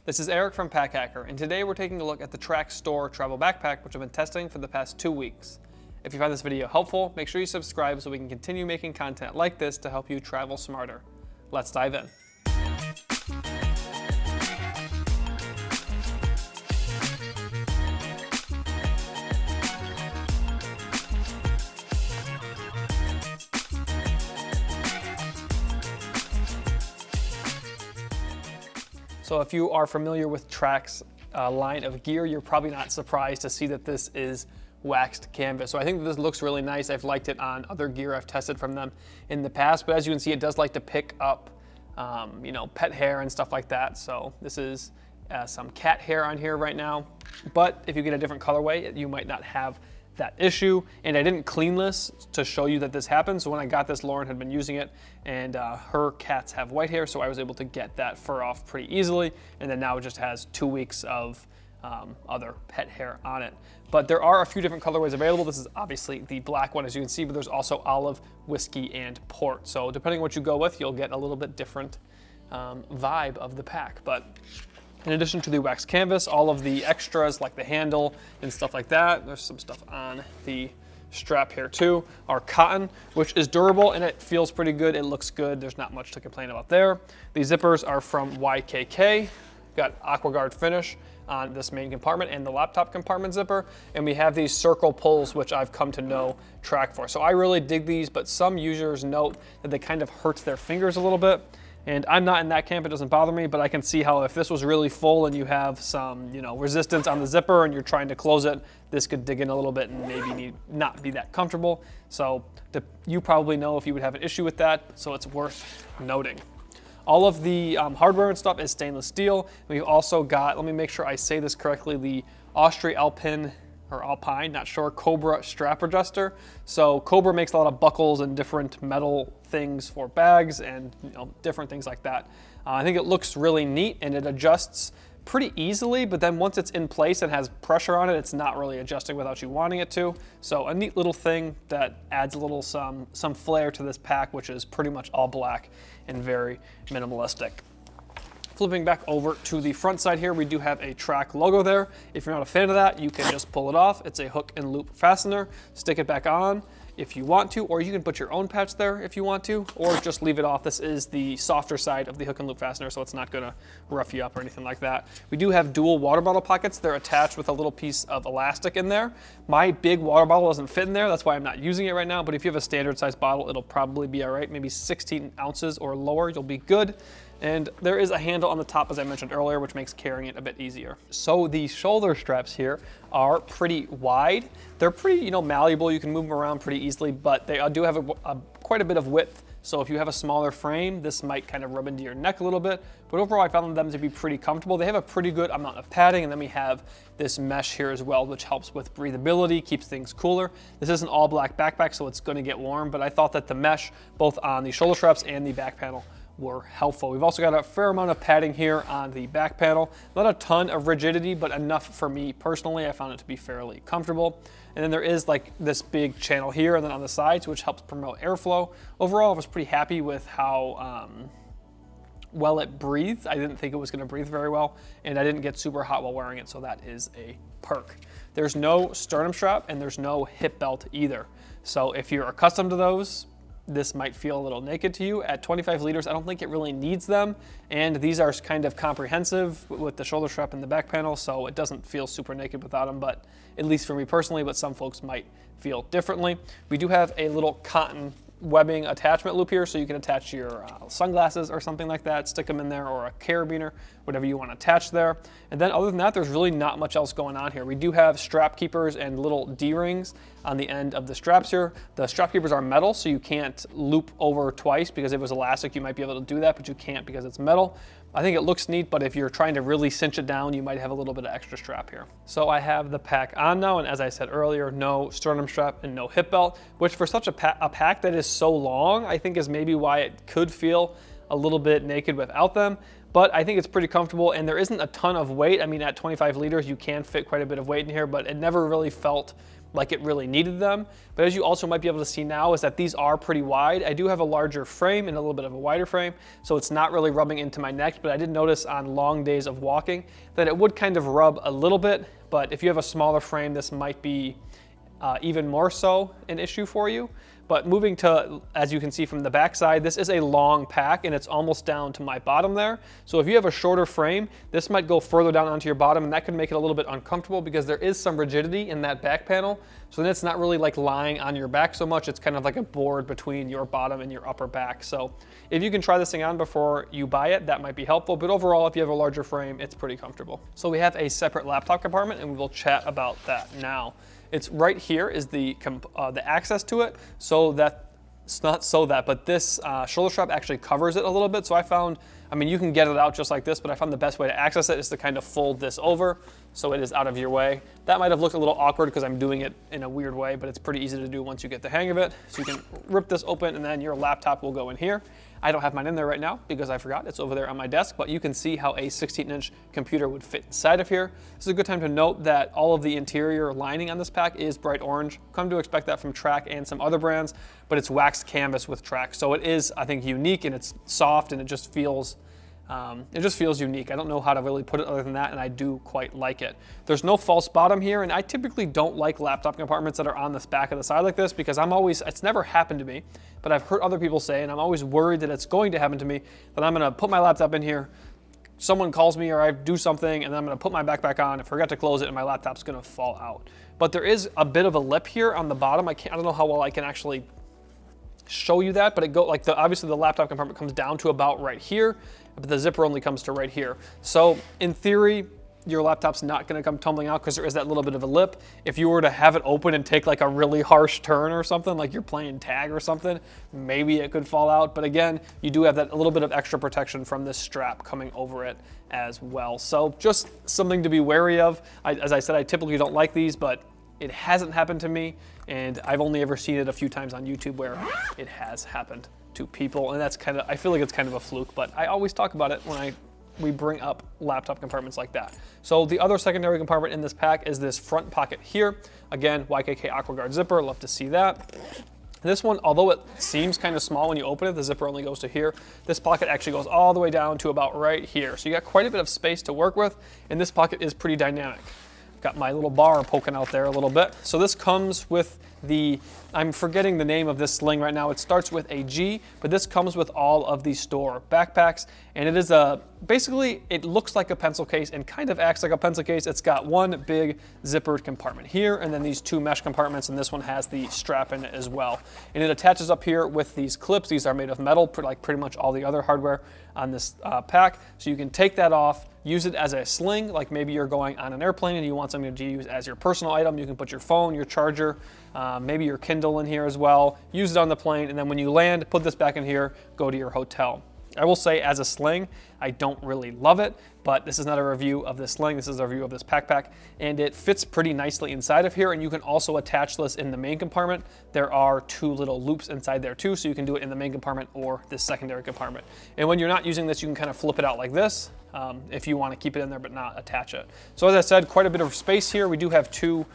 This is Eric from Pack Hacker, and today we're taking a look at the Tracks Store travel backpack, which I've been testing for the past 2 weeks. If you find this video helpful, make sure you subscribe so we can continue making content like this to help you travel smarter. Let's dive in. So if you are familiar with Tracks line of gear, you're probably not surprised to see that this is waxed canvas. So I think this looks really nice. I've liked it on other gear I've tested from them in the past, but as you can see, it does like to pick up pet hair and stuff like that. So this is some cat hair on here right now, but if you get a different colorway, you might not have that issue. And I didn't clean this to show you that this happened. So when I got this, Lauren had been using it, and her cats have white hair, so I was able to get that fur off pretty easily. And then now it just has 2 weeks of other pet hair on it. But there are a few different colorways available. This is obviously the black one, as you can see, but there's also olive, whiskey, and port. So depending on what you go with, you'll get a little bit different vibe of the pack. But in addition to the wax canvas, all of the extras like the handle and stuff like that, there's some stuff on the strap here too, are cotton, which is durable and it feels pretty good. It looks good. There's not much to complain about there. The zippers are from YKK. Got AquaGuard finish on this main compartment and the laptop compartment zipper. And we have these circle pulls, which I've come to know Track for. So I really dig these, but some users note that they kind of hurt their fingers a little bit. And I'm not in that camp, it doesn't bother me, but I can see how if this was really full and you have some, resistance on the zipper and you're trying to close it, this could dig in a little bit and maybe not be that comfortable. So you probably know if you would have an issue with that, so it's worth noting. All of the hardware and stuff is stainless steel. We've also got, let me make sure I say this correctly, the Alpine, not sure, Cobra strap adjuster. So Cobra makes a lot of buckles and different metal things for bags and different things like that. I think it looks really neat and it adjusts pretty easily, but then once it's in place and has pressure on it, it's not really adjusting without you wanting it to. So a neat little thing that adds a little some flair to this pack, which is pretty much all black and very minimalistic. Flipping back over to the front side here, we do have a Track logo there. If you're not a fan of that, you can just pull it off. It's a hook and loop fastener. Stick it back on if you want to, or you can put your own patch there if you want to, or just leave it off. This is the softer side of the hook and loop fastener, so it's not gonna rough you up or anything like that. We do have dual water bottle pockets. They're attached with a little piece of elastic in there. My big water bottle doesn't fit in there. That's why I'm not using it right now, but if you have a standard size bottle, it'll probably be all right. Maybe 16 ounces or lower, you'll be good. And there is a handle on the top, as I mentioned earlier, which makes carrying it a bit easier. So the shoulder straps here are pretty wide. They're pretty, malleable. You can move them around pretty easily, but they do have quite a bit of width. So if you have a smaller frame, this might kind of rub into your neck a little bit. But overall, I found them to be pretty comfortable. They have a pretty good amount of padding, and then we have this mesh here as well, which helps with breathability, keeps things cooler. This is an all black backpack, so it's going to get warm, but I thought that the mesh, both on the shoulder straps and the back panel, were helpful. We've also got a fair amount of padding here on the back panel. Not a ton of rigidity, but enough for me personally. I found it to be fairly comfortable. And then there is like this big channel here and then on the sides, which helps promote airflow. Overall, I was pretty happy with how well it breathed. I didn't think it was gonna breathe very well, and I didn't get super hot while wearing it, so that is a perk. There's no sternum strap and there's no hip belt either. So if you're accustomed to those, this might feel a little naked to you. At 25 liters, I don't think it really needs them. And these are kind of comprehensive with the shoulder strap and the back panel, so it doesn't feel super naked without them, but at least for me personally, but some folks might feel differently. We do have a little cotton webbing attachment loop here, so you can attach your sunglasses or something like that, stick them in there, or a carabiner, whatever you want to attach there. And then other than that, there's really not much else going on here. We do have strap keepers and little D-rings on the end of the straps here. The strap keepers are metal, so you can't loop over twice, because if it was elastic, you might be able to do that, but you can't because it's metal. I think it looks neat, but if you're trying to really cinch it down, you might have a little bit of extra strap here. So I have the pack on now, and as I said earlier, no sternum strap and no hip belt, which for such a pack that is so long, I think is maybe why it could feel a little bit naked without them. But I think it's pretty comfortable, and there isn't a ton of weight. I mean, at 25 liters, you can fit quite a bit of weight in here, but it never really felt like it really needed them. But as you also might be able to see now is that these are pretty wide. I do have a larger frame and a little bit of a wider frame, so it's not really rubbing into my neck, but I did notice on long days of walking that it would kind of rub a little bit, but if you have a smaller frame, this might be even more so an issue for you. But moving to, as you can see from the back side, this is a long pack and it's almost down to my bottom there. So if you have a shorter frame, this might go further down onto your bottom, and that could make it a little bit uncomfortable because there is some rigidity in that back panel. So then it's not really like lying on your back so much. It's kind of like a board between your bottom and your upper back. So if you can try this thing on before you buy it, that might be helpful. But overall, if you have a larger frame, it's pretty comfortable. So we have a separate laptop compartment and we will chat about that now. It's right here is the access to it, so that it's not so that, but this shoulder strap actually covers it a little bit. So I found, I mean, you can get it out just like this, but I found the best way to access it is to kind of fold this over so it is out of your way. That might have looked a little awkward because I'm doing it in a weird way, but it's pretty easy to do once you get the hang of it. So you can rip this open and then your laptop will go in here. I don't have mine in there right now because I forgot. It's over there on my desk, but you can see how a 16-inch computer would fit inside of here. This is a good time to note that all of the interior lining on this pack is bright orange. Come to expect that from Track and some other brands, but it's waxed canvas with Track. So it is, I think, unique, and it's soft, and it just feels unique. I don't know how to really put it other than that, and I do quite like it. There's no false bottom here, and I typically don't like laptop compartments that are on this back of the side like this because it's never happened to me, but I've heard other people say, and I'm always worried that it's going to happen to me, that I'm gonna put my laptop in here, someone calls me or I do something, and then I'm gonna put my backpack on and forget to close it, and my laptop's gonna fall out. But there is a bit of a lip here on the bottom. I don't know how well I can actually show you that, but obviously the laptop compartment comes down to about right here, but the zipper only comes to right here. So in theory, your laptop's not gonna come tumbling out because there is that little bit of a lip. If you were to have it open and take like a really harsh turn or something, like you're playing tag or something, maybe it could fall out. But again, you do have that a little bit of extra protection from this strap coming over it as well. So just something to be wary of. As I said, I typically don't like these, but it hasn't happened to me, and I've only ever seen it a few times on YouTube where it has happened to people, and that's kind of, I feel like it's kind of a fluke, but I always talk about it when we bring up laptop compartments like that. So the other secondary compartment in this pack is this front pocket here. Again, YKK AquaGuard zipper, love to see that. This one, although it seems kind of small when you open it, the zipper only goes to here. This pocket actually goes all the way down to about right here. So you got quite a bit of space to work with, and this pocket is pretty dynamic. Got my little bar poking out there a little bit. So this comes with I'm forgetting the name of this sling right now. It starts with a G, but this comes with all of the Store backpacks. And it is basically, it looks like a pencil case and kind of acts like a pencil case. It's got one big zippered compartment here, and then these two mesh compartments, and this one has the strap in it as well. And it attaches up here with these clips. These are made of metal, like pretty much all the other hardware on this pack. So you can take that off, use it as a sling, like maybe you're going on an airplane and you want something to use as your personal item. You can put your phone, your charger, maybe your Kindle in here as well, use it on the plane, and then when you land, put this back in here, go to your hotel. I will say, as a sling, I don't really love it, but this is not a review of this sling, this is a review of this backpack, and it fits pretty nicely inside of here, and you can also attach this in the main compartment. There are two little loops inside there too, so you can do it in the main compartment or this secondary compartment. And when you're not using this, you can kind of flip it out like this, if you want to keep it in there but not attach it. So as I said, quite a bit of space here. We do have two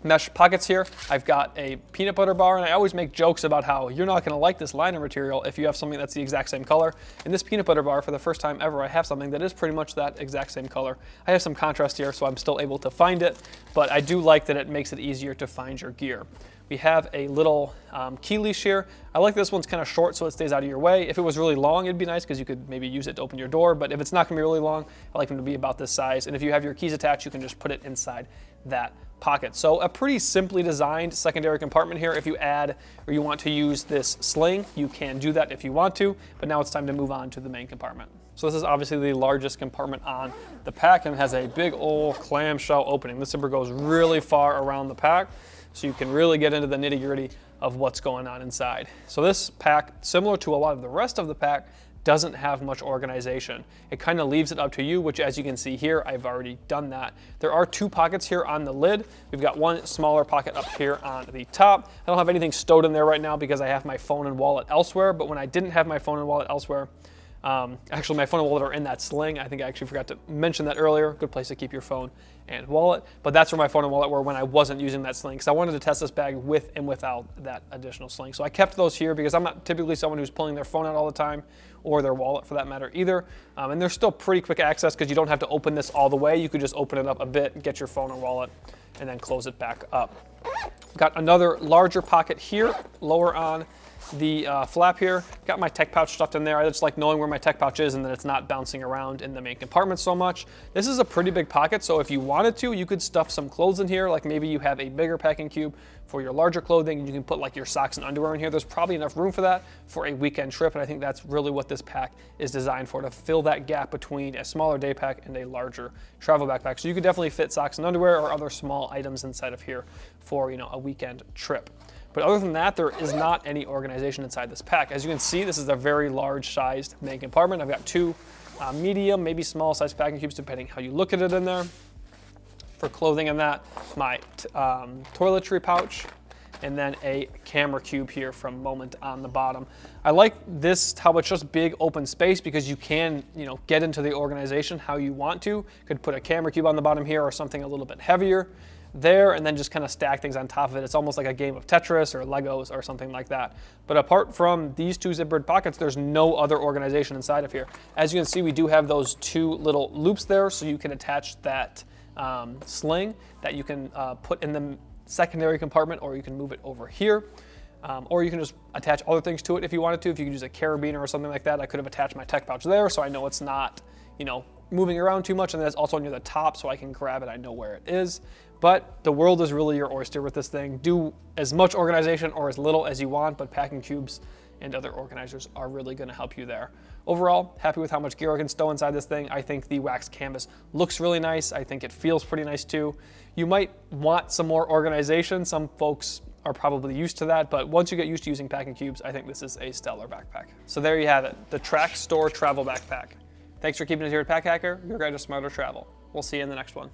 mesh pockets here. I've got a peanut butter bar, and I always make jokes about how you're not gonna like this liner material if you have something that's the exact same color. In this peanut butter bar, for the first time ever, I have something that is pretty much that exact same color. I have some contrast here, so I'm still able to find it, but I do like that it makes it easier to find your gear. We have a little key leash here. I like this one's kind of short so it stays out of your way. If it was really long, it'd be nice because you could maybe use it to open your door, but if it's not gonna be really long, I like them to be about this size. And if you have your keys attached, you can just put it inside that pocket. So a pretty simply designed secondary compartment here. If you add or you want to use this sling, you can do that if you want to, but now it's time to move on to the main compartment. So this is obviously the largest compartment on the pack, and it has a big old clamshell opening. This zipper goes really far around the pack, so you can really get into the nitty-gritty of what's going on inside. So this pack, similar to a lot of the rest of the pack, doesn't have much organization. It kind of leaves it up to you, which as you can see here, I've already done that. There are two pockets here on the lid. We've got one smaller pocket up here on the top. I don't have anything stowed in there right now because I have my phone and wallet elsewhere, but when I didn't have my phone and wallet elsewhere, Actually, my phone and wallet are in that sling. I think I actually forgot to mention that earlier. Good place to keep your phone and wallet. But that's where my phone and wallet were when I wasn't using that sling, because I wanted to test this bag with and without that additional sling. So I kept those here because I'm not typically someone who's pulling their phone out all the time, or their wallet for that matter either. And there's still pretty quick access because you don't have to open this all the way. You could just open it up a bit, get your phone or wallet, and then close it back up. Got another larger pocket here, lower on the flap here. Got my tech pouch stuffed in there. I just like knowing where my tech pouch is and that it's not bouncing around in the main compartment so much. This is a pretty big pocket, so if you wanted to, you could stuff some clothes in here. Like maybe you have a bigger packing cube for your larger clothing, and you can put like your socks and underwear in here. There's probably enough room for that for a weekend trip, and I think that's really what this pack is designed for, to fill that gap between a smaller day pack and a larger travel backpack. So you could definitely fit socks and underwear or other small items inside of here for, you know, a weekend trip. But other than that, there is not any organization inside this pack. As you can see, this is a very large sized main compartment. I've got two medium, maybe small sized packing cubes, depending how you look at it in there. For clothing in that, my toiletry pouch, and then a camera cube here from Moment on the bottom. I like this, how it's just big open space, because you can, you know, get into the organization how you want to. You could put a camera cube on the bottom here or something a little bit heavier there, and then just kind of stack things on top of it. It's almost like a game of Tetris or Legos or something like that. But apart from these two zippered pockets, there's no other organization inside of here. As you can see, we do have those two little loops there, so you can attach that sling that you can put in the secondary compartment, or you can move it over here. Or you can just attach other things to it if you wanted to. If you could use a carabiner or something like that, I could have attached my tech pouch there, so I know it's not, you know, moving around too much, and that's also near the top, so I can grab it, I know where it is. But the world is really your oyster with this thing. Do as much organization or as little as you want, but packing cubes and other organizers are really gonna help you there. Overall, happy with how much gear I can stow inside this thing. I think the waxed canvas looks really nice. I think it feels pretty nice too. You might want some more organization. Some folks are probably used to that, but once you get used to using packing cubes, I think this is a stellar backpack. So there you have it, the Trax Store Travel Backpack. Thanks for keeping it here at Pack Hacker, your guide to smarter travel. We'll see you in the next one.